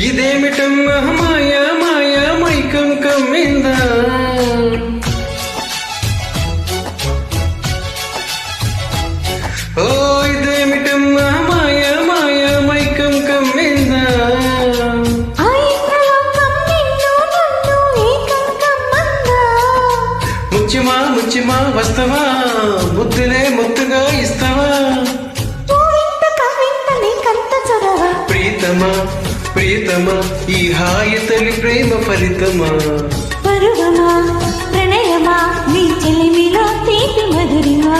ఇదేమిటమ్మా మాయా మాయా మైకం కమ్మిందా ఓ ఇదేమిటమ్మా మాయా మాయా మైకం కమ్మిందా ముచ్చిమా ముచ్చిమా వస్తవా ముద్దులే ముద్దుగా ఇస్తావా ప్రీతమా ప్రీతమా ఈ హాయి తల్లి ప్రేమ ఫలితమా పరువమా ప్రణయమా నీ చెలిమిలో తీపి మధురిమా